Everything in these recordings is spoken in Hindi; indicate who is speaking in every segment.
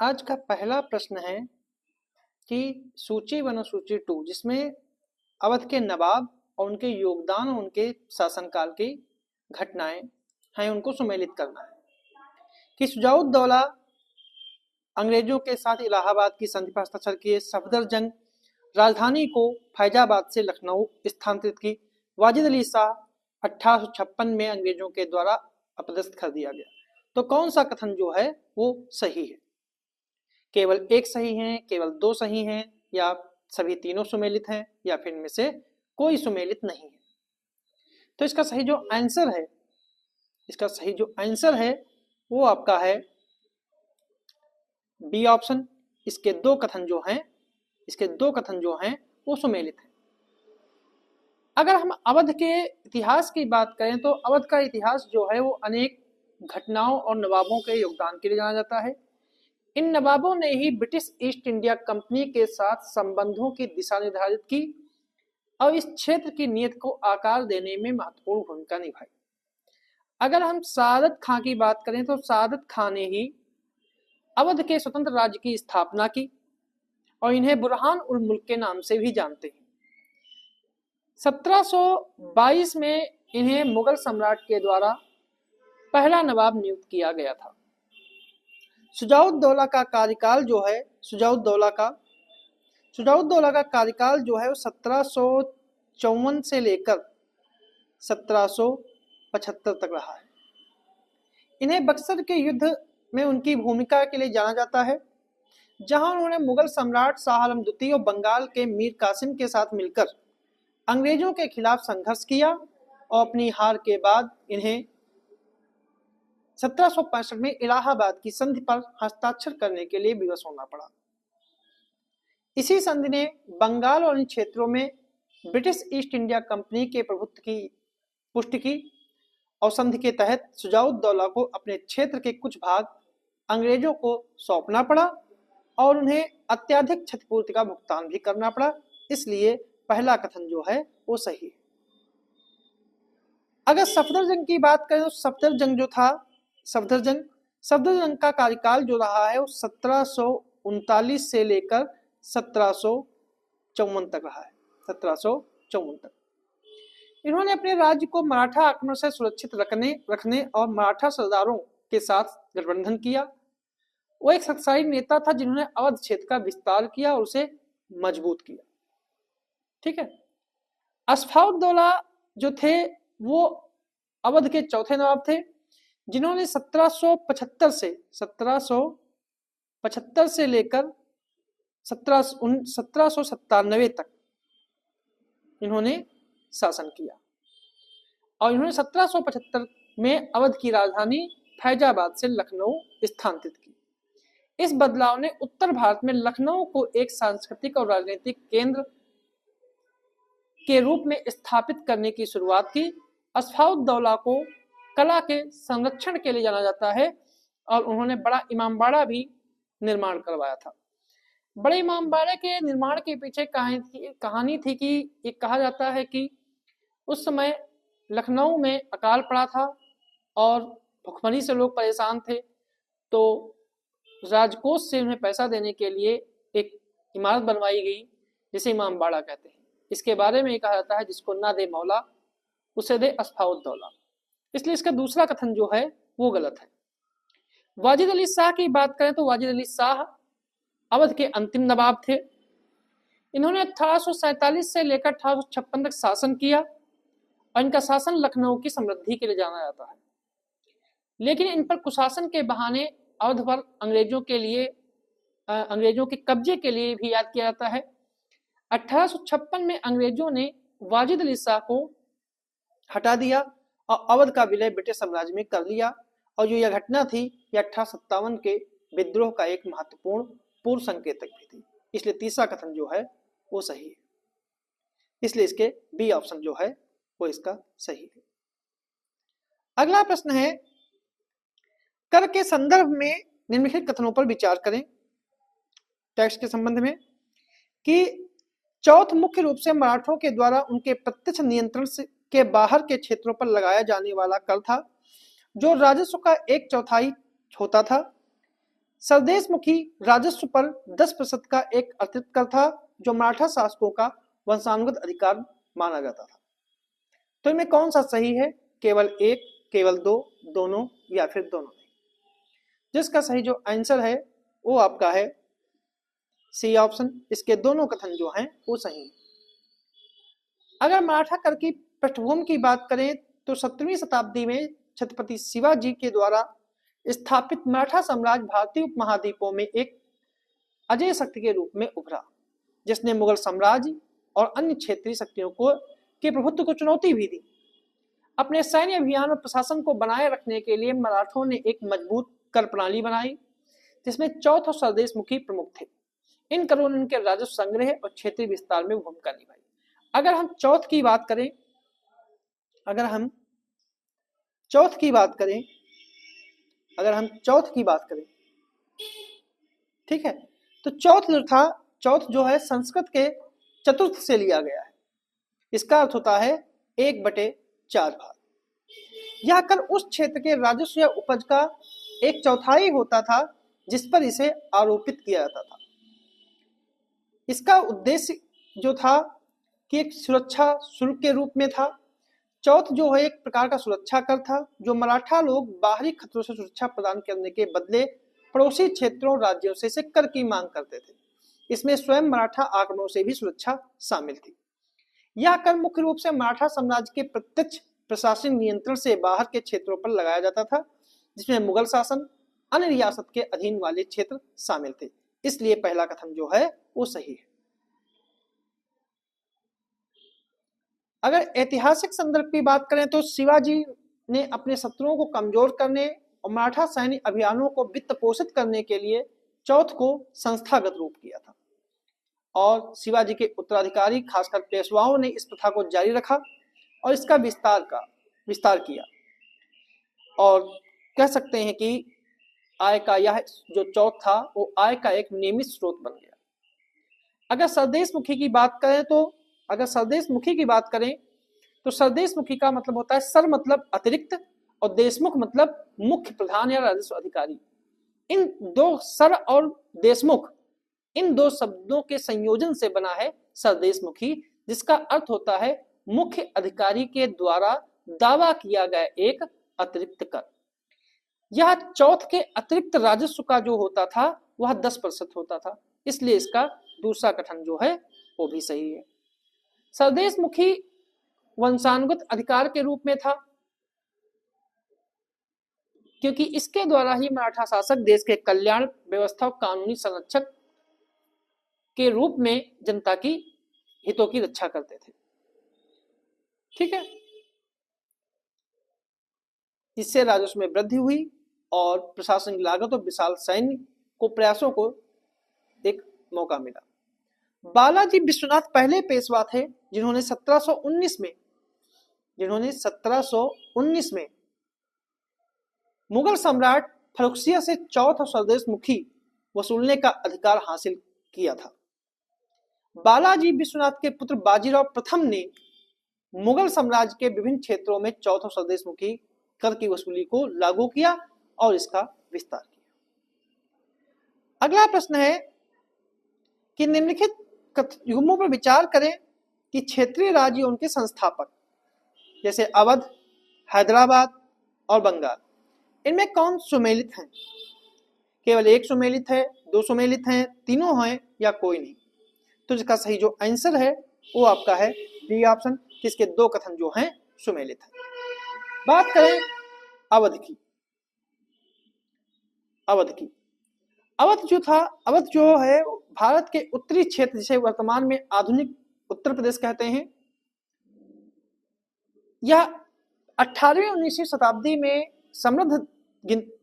Speaker 1: आज का पहला प्रश्न है कि सूची वन और सूची टू, जिसमें अवध के नवाब और उनके योगदान और उनके शासनकाल की घटनाएं हैं, उनको सुमेलित करना है। कि शुजाउद्दौला अंग्रेजों के साथ इलाहाबाद की संधि पर हस्ताक्षर किए, सफदरजंग राजधानी को फैजाबाद से लखनऊ स्थानांतरित की, वाजिद अली शाह 1856 में अंग्रेजों के द्वारा अपदस्थ कर दिया गया। तो कौन सा कथन जो है वो सही है? केवल एक सही है, केवल दो सही हैं, या सभी तीनों सुमेलित हैं, या फिर इनमें से कोई सुमेलित नहीं है? तो इसका सही जो आंसर है वो आपका है बी ऑप्शन। इसके दो कथन जो हैं वो सुमेलित हैं। अगर हम अवध के इतिहास की बात करें तो अवध का इतिहास जो है वो अनेक घटनाओं और नवाबों के योगदान के लिए जाना जाता है। इन नवाबों ने ही ब्रिटिश ईस्ट इंडिया कंपनी के साथ संबंधों की दिशा निर्धारित की और इस क्षेत्र की नीयत को आकार देने में महत्वपूर्ण भूमिका निभाई। अगर हम सादत खां की बात करें तो सादत खां ने ही अवध के स्वतंत्र राज्य की स्थापना की और इन्हें बुरहान उल मुल्क के नाम से भी जानते हैं। 1722 में इन्हें मुगल सम्राट के द्वारा पहला नवाब नियुक्त किया गया था। शुजाउद्दौला का कार्यकाल जो है शुजाउद्दौला का कार्यकाल जो है वो 1754 से लेकर 1775 तक रहा है। इन्हें बक्सर के युद्ध में उनकी भूमिका के लिए जाना जाता है, जहां उन्होंने मुगल सम्राट शाह आलम द्वितीय और बंगाल के मीर कासिम के साथ मिलकर अंग्रेजों के खिलाफ संघर्ष किया और अपनी हार के बाद इन्हें 1765 में इलाहाबाद की संधि पर हस्ताक्षर करने के लिए विवश होना पड़ा। इसी संधि ने बंगाल और इन क्षेत्रों में ब्रिटिश ईस्ट इंडिया कंपनी के प्रभुत्व की पुष्टि की और संधि के तहत शुजाउद्दौला को अपने क्षेत्र के कुछ भाग अंग्रेजों को सौंपना पड़ा और उन्हें अत्यधिक क्षतिपूर्ति का भुगतान भी करना पड़ा। इसलिए पहला कथन जो है वो सही है। अगर सफदरजंग की बात करें तो सफदरजंग का कार्यकाल जो रहा है वो 1739 से लेकर 1754 तक रहा है। 1754 तक इन्होंने अपने राज्य को मराठा आक्रमण से सुरक्षित रखने और मराठा सरदारों के साथ गठबंधन किया। वो एक शक्तिशाली नेता था जिन्होंने अवध क्षेत्र का विस्तार किया और उसे मजबूत किया। ठीक है। असफाउद्दौला जो थे वो अवध के चौथे नवाब थे, जिन्होंने 1775 से लेकर 1797 तक इन्होंने शासन किया और इन्होंने 1775 में अवध की राजधानी फैजाबाद से लखनऊ स्थानांतरित की। इस बदलाव ने उत्तर भारत में लखनऊ को एक सांस्कृतिक और राजनीतिक केंद्र के रूप में स्थापित करने की शुरुआत की। असफाउद्दौला को कला के संरक्षण के लिए जाना जाता है और उन्होंने बड़ा इमामबाड़ा भी निर्माण करवाया था। बड़े इमामबाड़े के निर्माण के पीछे कहानी थी कि ये कहा जाता है कि उस समय लखनऊ में अकाल पड़ा था और भुखमरी से लोग परेशान थे, तो राजकोष से उन्हें पैसा देने के लिए एक इमारत बनवाई गई जिसे इमामबाड़ा कहते हैं। इसके बारे में कहा जाता है जिसको ना दे मौला उसे दे असफाउद्दौला। इसलिए इसका दूसरा कथन जो है वो गलत है। वाजिद अली शाह की बात करें तो वाजिद अली शाह अवध के अंतिम नवाब थे। इन्होंने 1847 से लेकर 1856 तक शासन किया और इनका शासन लखनऊ की समृद्धि के लिए जाना जाता है। लेकिन इन पर कुशासन के बहाने अवध पर अंग्रेजों के कब्जे के लिए भी याद किया जाता है। 1856 में अंग्रेजों ने वाजिद अली शाह को हटा दिया और अवध का विलय ब्रिटिश साम्राज्य में कर लिया और जो यह घटना थी यह 1857 के विद्रोह का एक महत्वपूर्ण पूर्व संकेतक भी थी। इसलिए तीसरा कथन जो है वो सही है। इसलिए इसके बी ऑप्शन जो है वो इसका सही है। अगला प्रश्न है, कर के संदर्भ में निम्नलिखित कथनों पर विचार करें टैक्स के संबंध में कि चौथ मुख्य रूप से मराठों के द्वारा उनके प्रत्यक्ष नियंत्रण के बाहर के क्षेत्रों पर लगाया जाने वाला कर था, जो राजस्व का 1/4 होता था। सरदेशमुखी राजस्व पर 10% का एक अतिरिक्त कर था जो मराठा शासकों का वंशानुगत अधिकार माना जाता था। तो इनमें कौन सा सही है? केवल एक, केवल दो, दोनों या फिर दोनों नहीं। जिसका सही जो आंसर है वो आपका है सी ऑप्शन। इसके दोनों कथन जो हैं वो सही है। अगर मराठा कर की पृष्ठभूमि की बात करें तो 17वीं शताब्दी में छत्रपति शिवाजी के द्वारा स्थापित मराठा साम्राज्य भारतीय उपमहाद्वीपों में एक अजय शक्ति के रूप में उभरा, जिसने मुगल साम्राज्य और अन्य क्षेत्रीय शक्तियों को के प्रभुत्व को चुनौती भी दी। अपने सैन्य अभियान और प्रशासन को बनाए रखने के लिए मराठों ने एक मजबूत कर प्रणाली बनाई, जिसमें चौथ और सरदेशमुखी प्रमुख थे। इन करों ने उनके राजस्व संग्रह और क्षेत्रीय विस्तार में भूमिका निभाई। अगर हम चौथ की बात करें, ठीक है, तो चौथ जो है संस्कृत के चतुर्थ से लिया गया है। इसका अर्थ होता है 1/4 भाग। यह कर उस क्षेत्र के राजस्व या उपज का 1/4 होता था जिस पर इसे आरोपित किया जाता था। इसका उद्देश्य जो था कि एक सुरक्षा शुल्क के रूप में था। चौथ जो है एक प्रकार का सुरक्षा कर था जो मराठा लोग बाहरी खतरों से सुरक्षा प्रदान करने के बदले पड़ोसी क्षेत्रों राज्यों से कर की मांग करते थे। इसमें स्वयं मराठा आक्रमणों से भी सुरक्षा शामिल थी। यह कर मुख्य रूप से मराठा साम्राज्य के प्रत्यक्ष प्रशासनिक नियंत्रण से बाहर के क्षेत्रों पर लगाया जाता था, जिसमें मुगल शासन, अन्य रियासत के अधीन वाले क्षेत्र शामिल थे। इसलिए पहला कथन जो है वो सही है। अगर ऐतिहासिक संदर्भ की बात करें तो शिवाजी ने अपने शत्रुओं को कमजोर करने और मराठा सैन्य अभियानों को वित्त पोषित करने के लिए चौथ को संस्थागत रूप किया था और शिवाजी के उत्तराधिकारी खासकर पेशवाओं ने इस प्रथा को जारी रखा और इसका विस्तार किया और कह सकते हैं कि आय का यह जो चौथ था वो आय का एक नियमित स्रोत बन गया। अगर सरदेशमुखी की बात करें तो सरदेशमुखी का मतलब होता है सर मतलब अतिरिक्त और देशमुख मतलब मुख्य प्रधान या राजस्व अधिकारी। इन दो सर और देशमुख इन दो शब्दों के संयोजन से बना है सरदेशमुखी, जिसका अर्थ होता है मुख्य अधिकारी के द्वारा दावा किया गया एक अतिरिक्त कर। यह चौथ के अतिरिक्त राजस्व का जो होता था वह 10% होता था, इसलिए इसका दूसरा कथन जो है वो भी सही है। सरदेशमुखी वंशानुगत अधिकार के रूप में था क्योंकि इसके द्वारा ही मराठा शासक देश के कल्याण, व्यवस्था और कानूनी संरक्षक के रूप में जनता की हितों की रक्षा करते थे। ठीक है, इससे राजस्व में वृद्धि हुई और प्रशासनिक लागत और विशाल सैन्य को प्रयासों को एक मौका मिला। बालाजी विश्वनाथ पहले पेशवा थे जिन्होंने 1719 में मुगल सम्राट फर्रुखसिया से चौथ और सरदेशमुखी वसूलने का अधिकार हासिल किया था। बालाजी विश्वनाथ के पुत्र बाजीराव प्रथम ने मुगल साम्राज्य के विभिन्न क्षेत्रों में चौथ और सरदेशमुखी कर की वसूली को लागू किया और इसका विस्तार किया। अगला प्रश्न है कि निम्नलिखित युग्मों पर विचार करें कि क्षेत्रीय राज्य उनके संस्थापक जैसे अवध, हैदराबाद और बंगाल, इनमें कौन सुमेलित हैं? केवल एक सुमेलित है, दो सुमेलित हैं, तीनों हैं या कोई नहीं? तो इसका सही जो आंसर है वो आपका है डी ऑप्शन, जिसके दो कथन जो हैं सुमेलित हैं। बात करें अवध की। अवध जो है भारत के उत्तरी क्षेत्र जिसे वर्तमान में आधुनिक उत्तर प्रदेश कहते हैं। यह 18वीं 19वीं शताब्दी में समृद्ध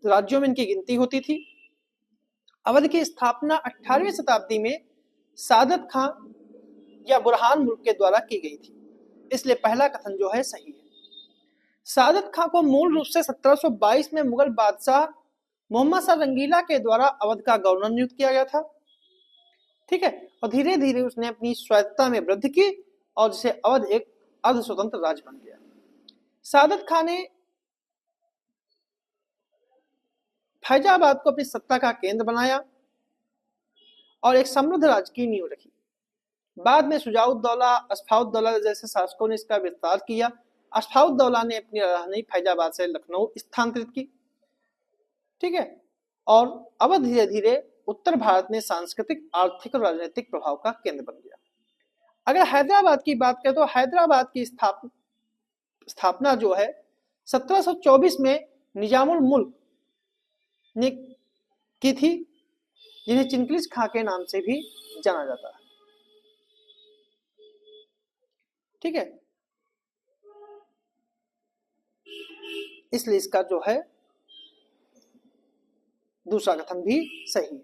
Speaker 1: राज्यों में इनकी गिनती होती थी। अवध की स्थापना 18वीं शताब्दी में सादत खां या बुरहान मुल्क के द्वारा की गई थी, इसलिए पहला कथन जो है सही है। सादत खां को मूल रूप से 1722 में मुगल बादशाह मोहम्मद शाह रंगीला के द्वारा अवध का गवर्नर नियुक्त किया गया था। ठीक है, और धीरे धीरे उसने अपनी स्वायत्तता में वृद्धि की और जिसे अवध एक अर्ध स्वतंत्र राज्य बन गया। सादत खां ने फैजाबाद को अपनी सत्ता का केंद्र बनाया और एक समृद्ध राज्य की नींव रखी। बाद में शुजाउद्दौला, अशफाउद्दौला जैसे शासकों ने इसका विस्तार किया। अशफाउद्दौला ने अपनी राजधानी फैजाबाद से लखनऊ स्थानांतरित की, ठीक है। और अवध धीरे धीरे उत्तर भारत में सांस्कृतिक, आर्थिक और राजनीतिक प्रभाव का केंद्र बन गया। अगर हैदराबाद की बात करें तो हैदराबाद की स्थापना जो है 1724 में निजामुल मुल्क ने की थी, जिन्हें चिंगलिज खां के नाम से भी जाना जाता है, ठीक है। इसलिए इसका जो है दूसरा कथन भी सही है।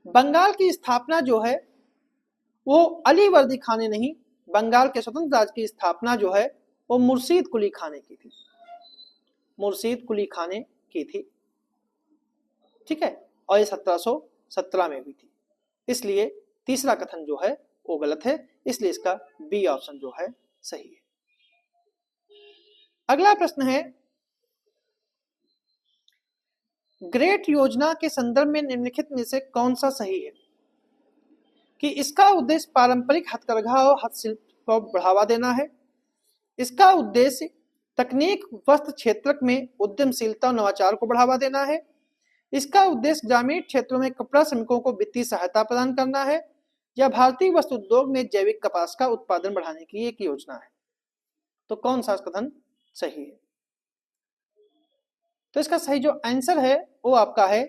Speaker 1: बंगाल की स्थापना जो है वो अली वर्दी खान ने नहीं, बंगाल के स्वतंत्र राज्य की स्थापना जो है वो मुर्शीद कुली खान ने की थी, मुर्शीद कुली खान ने की थी, ठीक है। और ये 1717 में हुई थी। इसलिए तीसरा कथन जो है वो गलत है, इसलिए इसका बी ऑप्शन जो है सही है। अगला प्रश्न है, ग्रेट योजना के संदर्भ में निम्नलिखित में से कौन सा सही है? कि इसका उद्देश्य पारंपरिक हथकरघा और हस्तशिल्प को बढ़ावा देना है, इसका उद्देश्य तकनीक वस्त्र क्षेत्र में उद्यमशीलता और नवाचार को बढ़ावा देना है, इसका उद्देश्य ग्रामीण क्षेत्रों में कपड़ा श्रमिकों को वित्तीय सहायता प्रदान करना है, या भारतीय वस्त्र उद्योग में जैविक कपास का उत्पादन बढ़ाने की एक योजना है। तो कौन सा कथन सही है? तो इसका सही जो आंसर है वो आपका है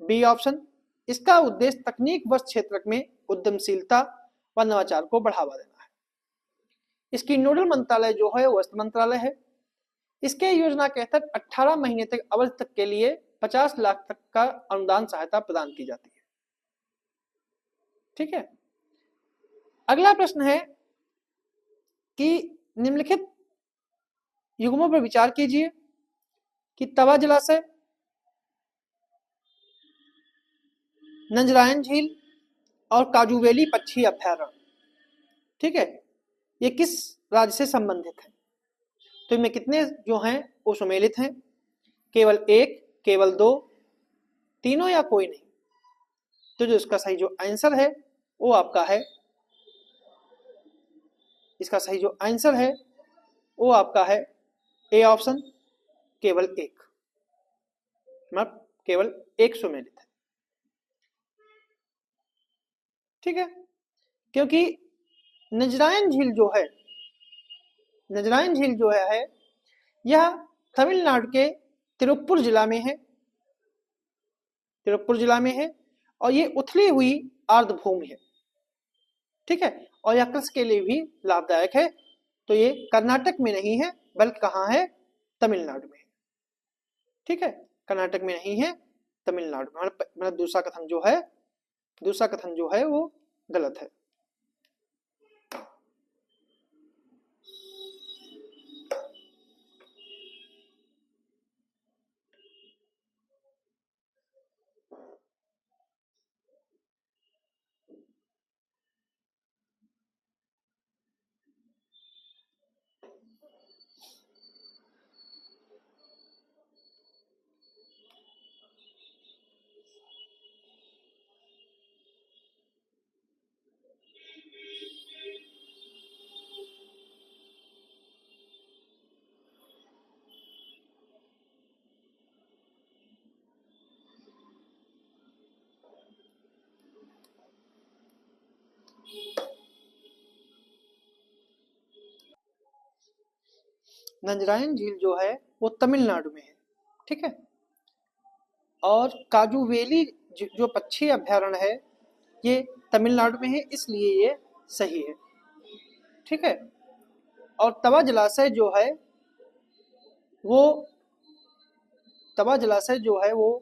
Speaker 1: बी ऑप्शन। इसका उद्देश्य तकनीक वस्त्र क्षेत्र में उद्यमशीलता व नवाचार को बढ़ावा देना है। इसकी नोडल मंत्रालय जो है वस्त्र मंत्रालय है। इसके योजना के तहत 18 महीने तक अवधि तक के लिए 50 लाख तक का अनुदान सहायता प्रदान की जाती है, ठीक है। अगला प्रश्न है कि निम्नलिखित युग्मों पर विचार कीजिए कि तवा जलाशय, नंजरायन झील और काजूवेली पक्षी अभयारण्य, ठीक है, ये किस राज्य से संबंधित है? तो इनमें कितने जो हैं वो सम्मिलित हैं? केवल एक, केवल दो, तीनों या कोई नहीं? तो जो इसका सही जो आंसर है वो आपका है, इसका सही जो आंसर है वो आपका है ए ऑप्शन, केवल एक, मतलब केवल एक सम्मिलित है, ठीक है। क्योंकि नजरायन झील जो है, नजरायन झील जो है यह तमिलनाडु के तिरुप्पुर जिला में है, तिरुप्पुर जिला में है, और ये उथली हुई आर्द्रभूमि है, ठीक है, और यह कृषि के लिए भी लाभदायक है। तो ये कर्नाटक में नहीं है बल्कि कहाँ है? तमिलनाडु में, ठीक है, कर्नाटक में नहीं है, तमिलनाडु में। मतलब दूसरा कथन जो है वो गलत है। नंजरायन झील जो है वो तमिलनाडु में है, ठीक है, और काजूवेली जो पक्षी अभयारण्य है ये तमिलनाडु में है, इसलिए ये सही है, ठीक है। और तवा जलाशय जो है वो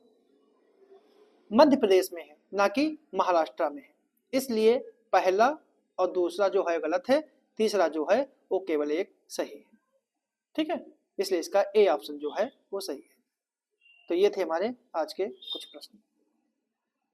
Speaker 1: मध्य प्रदेश में है, ना कि महाराष्ट्र में है, इसलिए पहला और दूसरा जो है गलत है, तीसरा जो है वो केवल एक सही है, ठीक है। इसलिए इसका ए ऑप्शन जो है वो सही है। तो ये थे हमारे आज के कुछ प्रश्न।